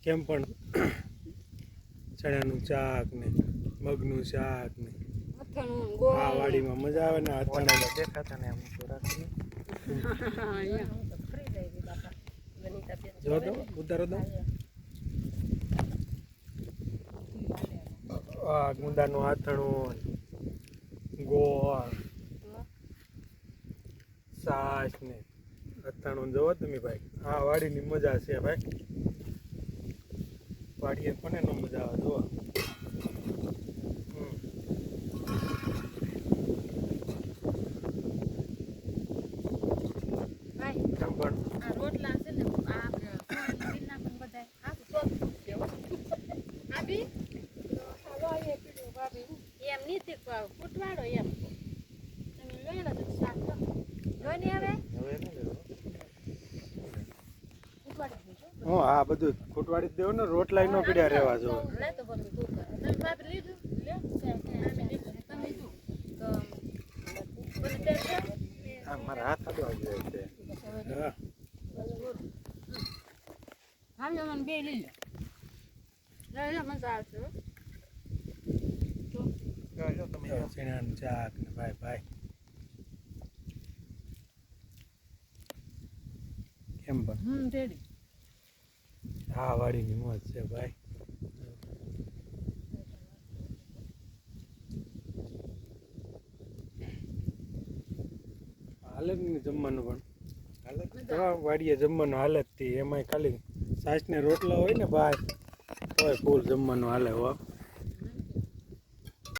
કેમ પણ ચણાનું શાક ને મગનું શાક ને આ વાડીમાં મજા આવે ને અથાણા દેખાતા ને આમ રાખી જો તો ઉતારો દો આ ગુંદાનું આથણું ગોળ છાશ ને અથાણું જોવો તમે ભાઈ આ વાડીની મજા છે ભાઈ વાડીએ કોને નો મજા આવે જોવા રોટલા છે ને એમ નીતિ ફૂટવાડો એમ તમે લઈ લો શાક જોઈને આવે આ બધું ફૂટવાડી દેવો ને રોટલા નો પીડ્યા રહેવા જો મારા હાથ આડો આવી જાય છે હા મને બે લઈ લો મજા આવશે ચણાનું શાક ને ભાઈ ભાઈ કેમ પણ રેડી હા વાડીની મોજ છે ભાઈ હાલત નહીં જમવાનું પણ હાલત વાડીએ જમવાનું હાલત થી એમાંય ખાલી છાશ ને રોટલા હોય ને ભાઈ તોય ફૂલ જમવાનું હાલે હો